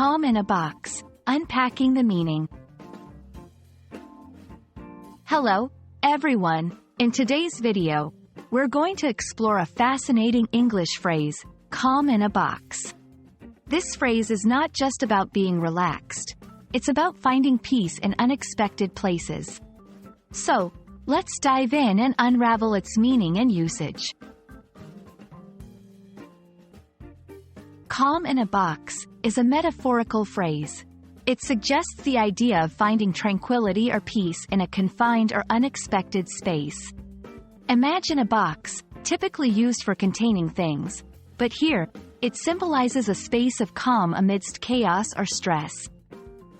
Calm in a box. Unpacking the meaning. Hello, everyone. In today's video, we're going to explore a fascinating English phrase, calm in a box. This phrase is not just about being relaxed. It's about finding peace in unexpected places. So, let's dive in and unravel its meaning and usage. Calm in a box is a metaphorical phrase. It suggests the idea of finding tranquility or peace in a confined or unexpected space. Imagine a box, typically used for containing things, but here, it symbolizes a space of calm amidst chaos or stress.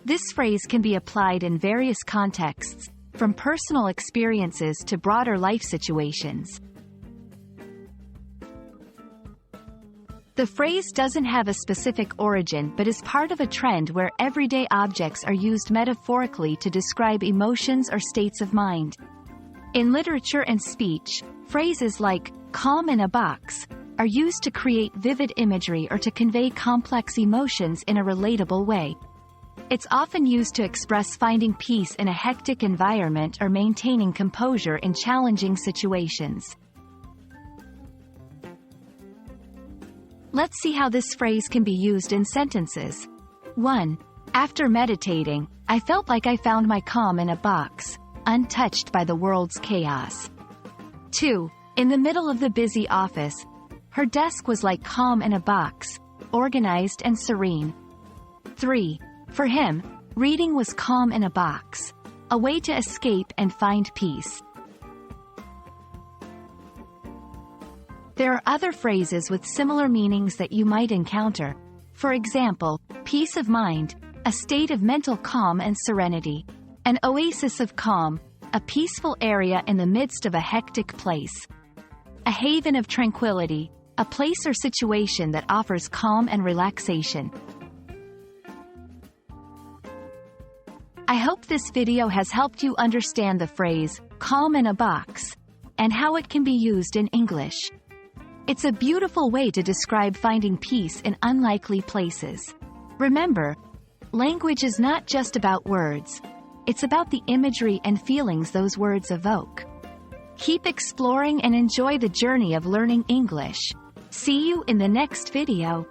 This phrase can be applied in various contexts, from personal experiences to broader life situations. The phrase doesn't have a specific origin but is part of a trend where everyday objects are used metaphorically to describe emotions or states of mind. In literature and speech, phrases like, calm in a box, are used to create vivid imagery or to convey complex emotions in a relatable way. It's often used to express finding peace in a hectic environment or maintaining composure in challenging situations. Let's see how this phrase can be used in sentences. 1. After meditating, I felt like I found my calm in a box, untouched by the world's chaos. 2. In the middle of the busy office, her desk was like calm in a box, organized and serene. 3. For him, reading was calm in a box, a way to escape and find peace. There are other phrases with similar meanings that you might encounter. For example, peace of mind, a state of mental calm and serenity. An oasis of calm, a peaceful area in the midst of a hectic place. A haven of tranquility, a place or situation that offers calm and relaxation. I hope this video has helped you understand the phrase, calm in a box, and how it can be used in English. It's a beautiful way to describe finding peace in unlikely places. Remember, language is not just about words. It's about the imagery and feelings those words evoke. Keep exploring and enjoy the journey of learning English. See you in the next video.